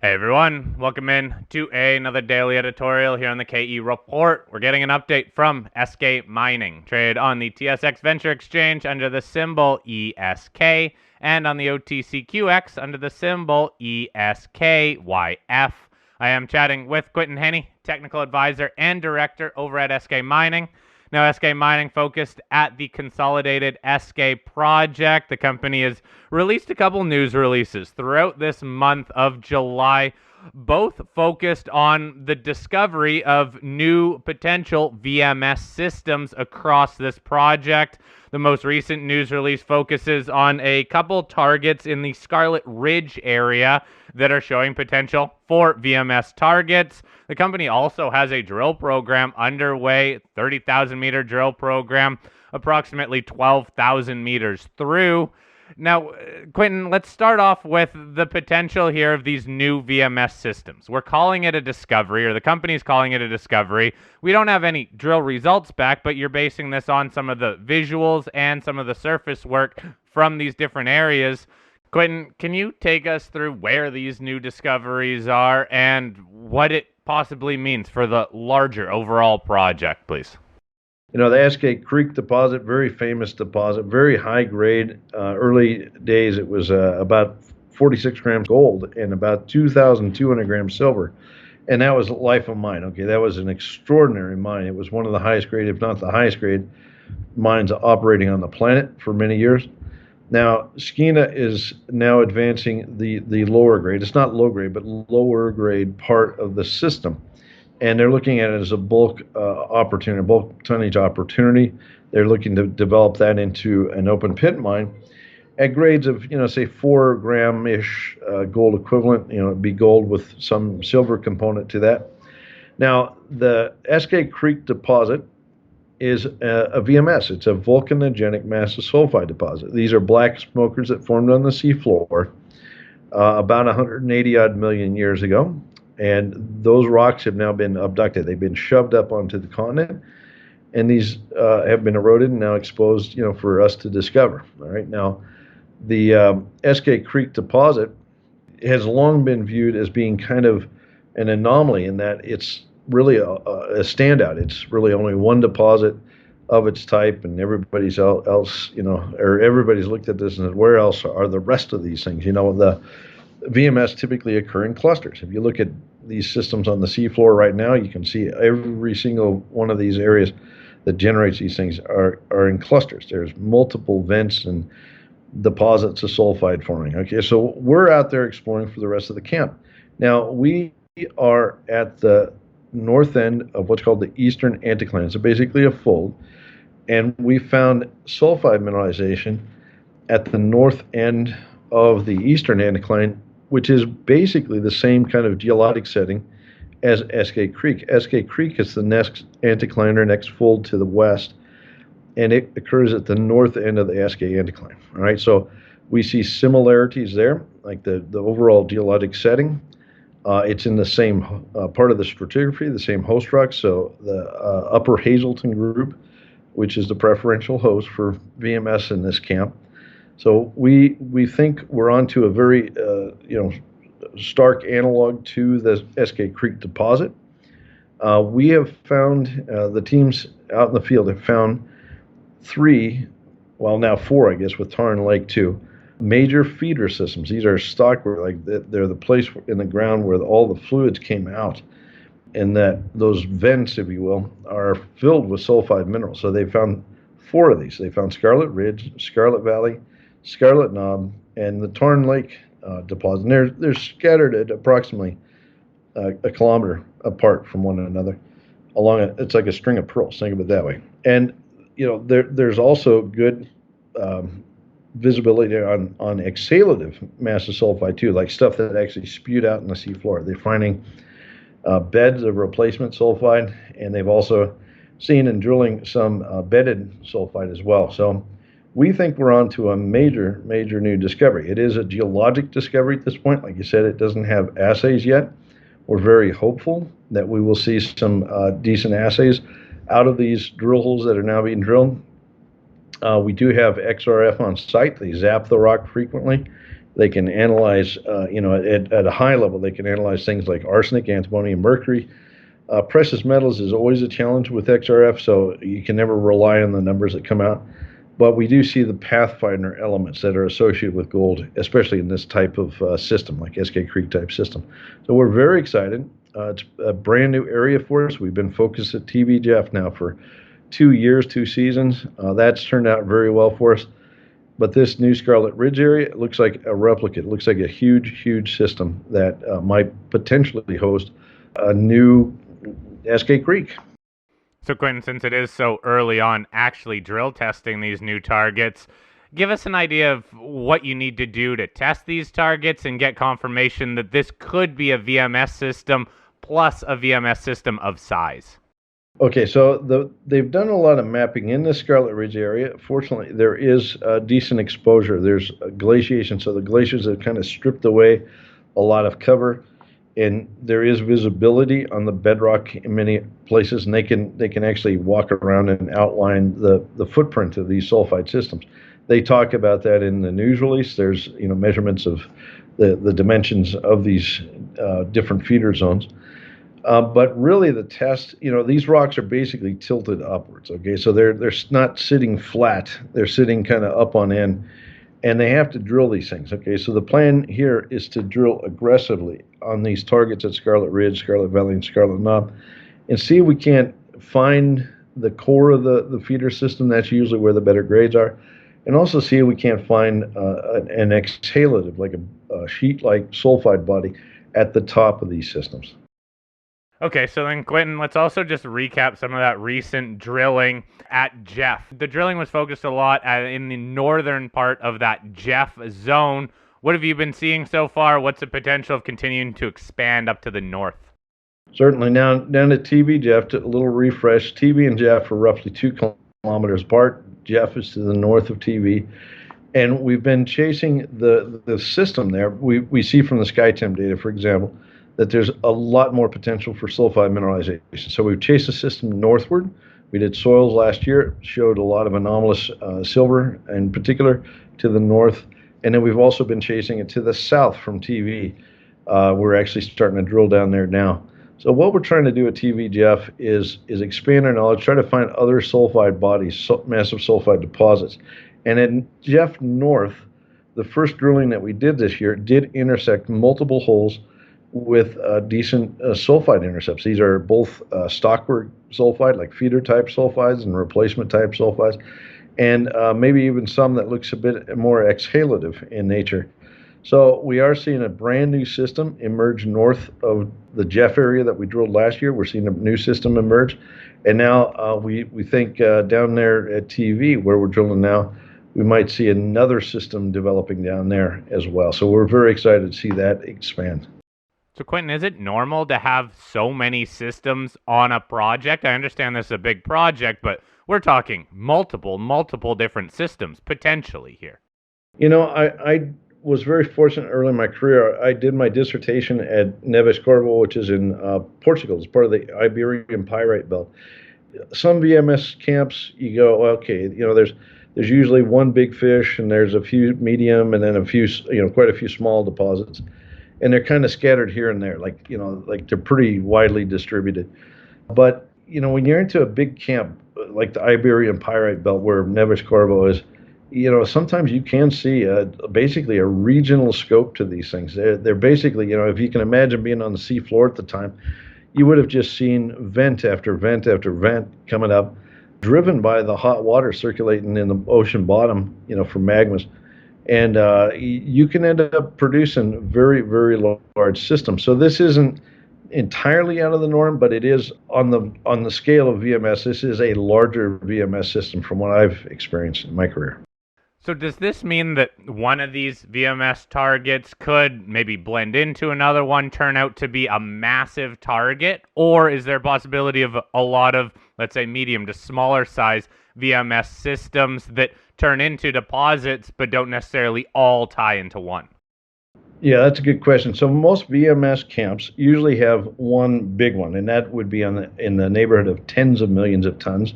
Hey everyone, welcome in to another daily editorial here on the KE Report. We're getting an update from Eskay Mining, traded on the TSX Venture Exchange under the symbol ESK and on the OTCQX under the symbol ESKYF. I am chatting with Quinton Hennigh, technical advisor and director over at Eskay Mining. Now, Eskay Mining focused at the consolidated Eskay project. The company has released a couple news releases throughout this month of July, both focused on the discovery of new potential VMS systems across this project. The most recent news release focuses on a couple targets in the Scarlett Ridge area that are showing potential for VMS targets. The company also has a drill program underway, 30,000 meter drill program, approximately 12,000 meters through. Now, Quinton, let's start off with the potential here of these new VMS systems. We're calling it a discovery, or the company's calling it a discovery. We don't have any drill results back, but you're basing this on some of the visuals and some of the surface work from these different areas. Quinton, can you take us through where these new discoveries are and what it possibly means for the larger overall project, please? You know, the Eskay Creek deposit, very famous deposit, very high grade. Early days, it was about 46 grams gold and about 2,200 grams silver. And that was life of mine. Okay, that was an extraordinary mine. It was one of the highest grade, if not the highest grade, mines operating on the planet for many years. Now, Skeena is now advancing the lower grade. It's not low grade, but lower grade part of the system. And they're looking at it as a bulk opportunity, bulk tonnage opportunity. They're looking to develop that into an open pit mine at grades of, say 4 gram-ish gold equivalent. It'd be gold with some silver component to that. Now, the Eskay Creek deposit is a VMS. It's a volcanogenic massive sulfide deposit. These are black smokers that formed on the seafloor about 180 odd million years ago. And those rocks have now been abducted. They've been shoved up onto the continent, and these have been eroded and now exposed, for us to discover. All right. Now, the Eskay Creek deposit has long been viewed as being kind of an anomaly in that it's really a standout. It's really only one deposit of its type, and everybody's else, or everybody's looked at this and said, where else are the rest of these things? The VMS typically occur in clusters. If you look at these systems on the seafloor right now, you can see every single one of these areas that generates these things are in clusters. There's multiple vents and deposits of sulfide forming. Okay, so we're out there exploring for the rest of the camp. Now, we are at the north end of what's called the eastern anticline. So basically a fold. And we found sulfide mineralization at the north end of the eastern anticline, which is basically the same kind of geologic setting as Eskay Creek. Eskay Creek is the next anticline or next fold to the west, and it occurs at the north end of the Eskay anticline. All right, so we see similarities there, like the overall geologic setting. It's in the same part of the stratigraphy, the same host rock. So the Upper Hazelton group, which is the preferential host for VMS in this camp. So we think we're onto a very stark analog to the Eskay Creek deposit. We have found the teams out in the field have found 3, well now 4, I guess, with Tarn Lake too, major feeder systems. These are stockwork, like they're the place in the ground where all the fluids came out, and that those vents, if you will, are filled with sulfide minerals. So they found 4 of these. They found Scarlett Ridge, Scarlett Valley, Scarlett Knob, and the Tarn Lake deposit. And they're scattered at approximately a kilometer apart from one another. It's like a string of pearls. Think of it that way. And there's also good visibility on exhalative massive sulfide too, like stuff that actually spewed out in the seafloor. They're finding beds of replacement sulfide, and they've also seen in drilling some bedded sulfide as well. So we think we're on to a major new discovery. It is a geologic discovery at this point. Like you said, it doesn't have assays yet. We're very hopeful that we will see some decent assays out of these drill holes that are now being drilled. We do have XRF on site. They zap the rock frequently, They can analyze, at a high level, they can analyze things like arsenic, antimony, and mercury. Precious metals is always a challenge with XRF, so you can never rely on the numbers that come out. But we do see the pathfinder elements that are associated with gold, especially in this type of system, like Eskay Creek type system. So we're very excited. It's a brand new area for us. We've been focused at TVGF now for 2 years, 2 seasons. That's turned out very well for us. But this new Scarlett Ridge area, it looks like a replicate. It looks like a huge, huge system that might potentially host a new Eskay Creek. So, Quinton, since it is so early on actually drill testing these new targets, give us an idea of what you need to do to test these targets and get confirmation that this could be a VMS system plus a VMS system of size. Okay, so they've done a lot of mapping in the Scarlett Ridge area. Fortunately, there is decent exposure. There's glaciation, so the glaciers have kind of stripped away a lot of cover, and there is visibility on the bedrock in many places, and they can actually walk around and outline the footprint of these sulfide systems. They talk about that in the news release. There's measurements of the dimensions of these different feeder zones. But really, the test, these rocks are basically tilted upwards. Okay, so they're not sitting flat; they're sitting kind of up on end, and they have to drill these things. Okay, so the plan here is to drill aggressively on these targets at Scarlett Ridge, Scarlett Valley, and Scarlett Knob, and see if we can't find the core of the feeder system. That's usually where the better grades are, and also see if we can't find an exhalative, like a sheet-like sulfide body, at the top of these systems. Okay, so then, Quinton, let's also just recap some of that recent drilling at Jeff. The drilling was focused a lot in the northern part of that Jeff zone. What have you been seeing so far? What's the potential of continuing to expand up to the north? Certainly. Now, down at TB Jeff, a little refresh. TB and Jeff are roughly 2 kilometers apart. Jeff is to the north of TB. And we've been chasing the system there. We see from the SkyTem data, for example, that there's a lot more potential for sulfide mineralization. So we've chased the system northward. We did soils last year, showed a lot of anomalous silver in particular to the north. And then we've also been chasing it to the south from TV. We're actually starting to drill down there now. So what we're trying to do at TVGF is expand our knowledge, try to find other sulfide bodies, massive sulfide deposits. And in Jeff North, the first drilling that we did this year did intersect multiple holes with decent sulfide intercepts. These are both stockwork sulfide, like feeder type sulfides and replacement type sulfides, and maybe even some that looks a bit more exhalative in nature. So we are seeing a brand new system emerge north of the Jeff area that we drilled last year. We're seeing a new system emerge, and now we think down there at TV where we're drilling now, we might see another system developing down there as well. So we're very excited to see that expand. So, Quinton, is it normal to have so many systems on a project? I understand this is a big project, but we're talking multiple different systems potentially here. I was very fortunate early in my career. I did my dissertation at Neves Corvo, which is in Portugal. It's part of the Iberian Pyrite Belt. Some VMS camps, you go, okay, there's usually one big fish, and there's a few medium, and then quite a few small deposits. And they're kind of scattered here and there, like they're pretty widely distributed. But when you're into a big camp like the Iberian Pyrite Belt, where Neves Corvo is, sometimes you can see basically a regional scope to these things. They're basically, if you can imagine being on the sea floor at the time, you would have just seen vent after vent after vent coming up, driven by the hot water circulating in the ocean bottom, from magmas. And you can end up producing very, very large systems. So this isn't entirely out of the norm, but it is on the scale of VMS. This is a larger VMS system from what I've experienced in my career. So does this mean that one of these VMS targets could maybe blend into another one, turn out to be a massive target? Or is there a possibility of a lot of, let's say, medium to smaller size VMS systems that turn into deposits but don't necessarily all tie into one? Yeah, that's a good question. So most VMS camps usually have one big one, and that would be in the neighborhood of tens of millions of tons.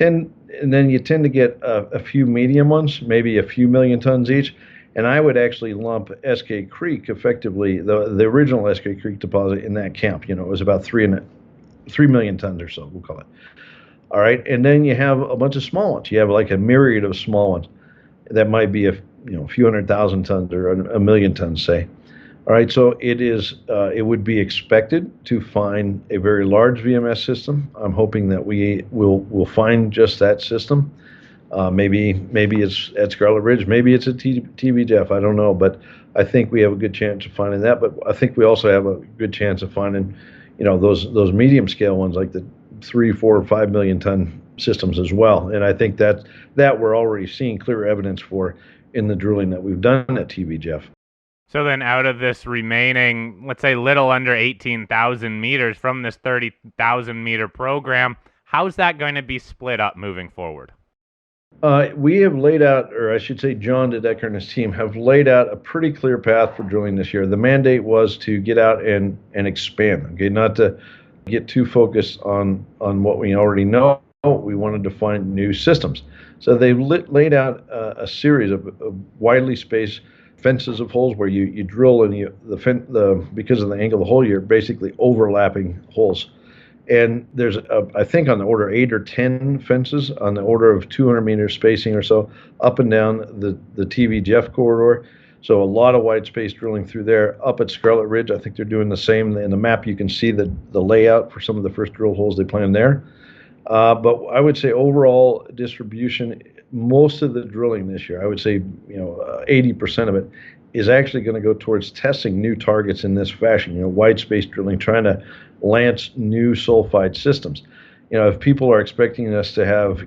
And then you tend to get a few medium ones, maybe a few million tons each, And I would actually lump Eskay Creek effectively, the original Eskay Creek deposit in that camp. It was about 3 million tons or so, we'll call it. All right, and then you have a bunch of small ones. You have like a myriad of small ones that might be a few 100,000 tons or a million tons, say. All right, so it would be expected to find a very large VMS system. I'm hoping that we will find just that system. Maybe it's at Scarlett Ridge, maybe it's at TV Jeff. I don't know, but I think we have a good chance of finding that. But I think we also have a good chance of finding, those medium scale ones like the 3, 4, 5 million ton systems as well. And I think that we're already seeing clear evidence for in the drilling that we've done at TV Jeff. So then out of this remaining, let's say little under 18,000 meters from this 30,000 meter program, how's that going to be split up moving forward? We have laid out, or I should say John DeDecker and his team have laid out a pretty clear path for drilling this year. The mandate was to get out and expand, okay, not to get too focused on what we already know. We wanted to find new systems. So they've laid out a series of widely spaced fences of holes where you drill and because of the angle of the hole, you're basically overlapping holes. And there's, I think, on the order of 8 or 10 fences on the order of 200 meters spacing or so up and down the TV Jeff corridor. So a lot of wide space drilling through there. Up at Scarlett Ridge, I think they're doing the same. In the map, you can see the layout for some of the first drill holes they planned there. But I would say overall distribution, most of the drilling this year, I would say 80% of it is actually going to go towards testing new targets in this fashion. Wide space drilling, trying to lance new sulfide systems. If people are expecting us to have,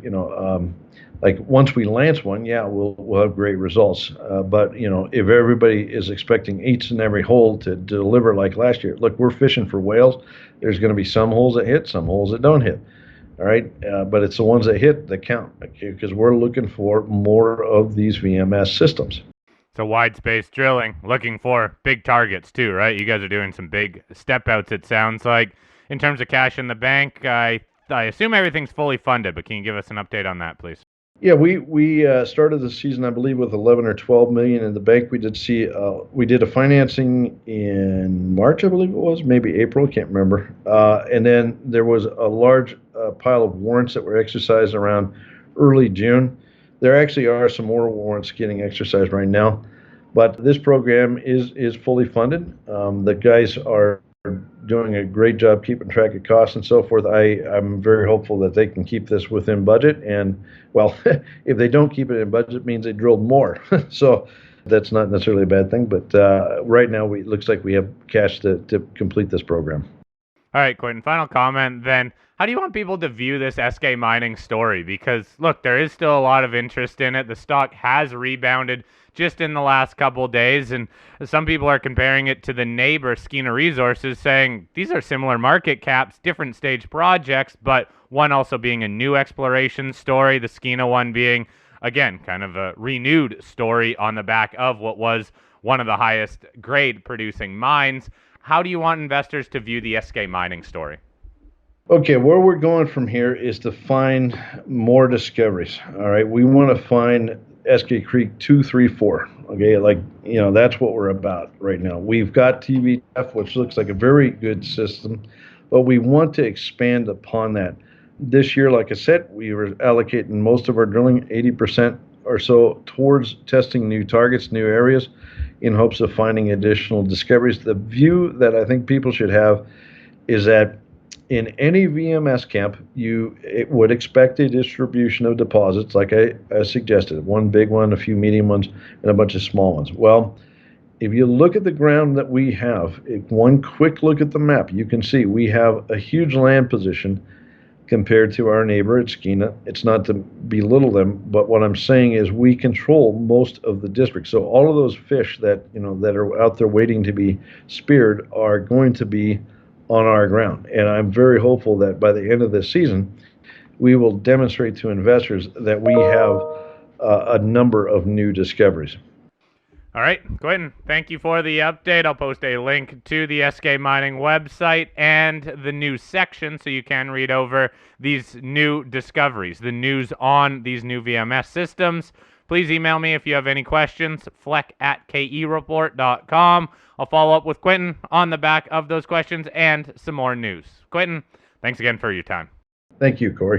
like once we lance one, yeah, we'll have great results. But if everybody is expecting each and every hole to deliver like last year, look, we're fishing for whales. There's going to be some holes that hit, some holes that don't hit. All right, but it's the ones that hit that count, okay, because we're looking for more of these VMS systems. So wide space drilling, looking for big targets too, right? You guys are doing some big step outs, it sounds like. In terms of cash in the bank, I assume everything's fully funded, but can you give us an update on that, please? Yeah, we started the season, I believe, with 11 or 12 million in the bank. We did a financing in March, I believe it was, maybe April, can't remember. And then there was a large pile of warrants that were exercised around early June. There actually are some more warrants getting exercised right now, but this program is fully funded. The guys are doing a great job keeping track of costs and so forth. I'm very hopeful that they can keep this within budget. And, well, if they don't keep it in budget, it means they drilled more. So that's not necessarily a bad thing. But right now, it looks like we have cash to complete this program. All right, Quinton, final comment then. How do you want people to view this Eskay mining story? Because, look, there is still a lot of interest in it. The stock has rebounded just in the last couple of days, and some people are comparing it to the neighbor, Skeena Resources, saying these are similar market caps, different stage projects, but one also being a new exploration story, the Skeena one being, again, kind of a renewed story on the back of what was one of the highest grade producing mines. How do you want investors to view the Eskay mining story? Okay, where we're going from here is to find more discoveries. All right, we want to find Eskay Creek 2, 3, 4. Okay, that's what we're about right now. We've got TVF, which looks like a very good system, but we want to expand upon that. This year, like I said, we were allocating most of our drilling, 80% or so, towards testing new targets, new areas, in hopes of finding additional discoveries. The view that I think people should have is that in any VMS camp, it would expect a distribution of deposits, like I suggested, one big one, a few medium ones, and a bunch of small ones. Well, if you look at the ground that we have, one quick look at the map, you can see we have a huge land position compared to our neighbor at Skeena. It's not to belittle them, but what I'm saying is we control most of the district. So all of those fish that are out there waiting to be speared are going to be on our ground. And I'm very hopeful that by the end of this season, we will demonstrate to investors that we have a number of new discoveries. All right, Quinton, thank you for the update. I'll post a link to the Eskay Mining website and the news section so you can read over these new discoveries, the news on these new VMS systems. Please email me if you have any questions, fleck@kereport.com. I'll follow up with Quinton on the back of those questions and some more news. Quinton, thanks again for your time. Thank you, Corey.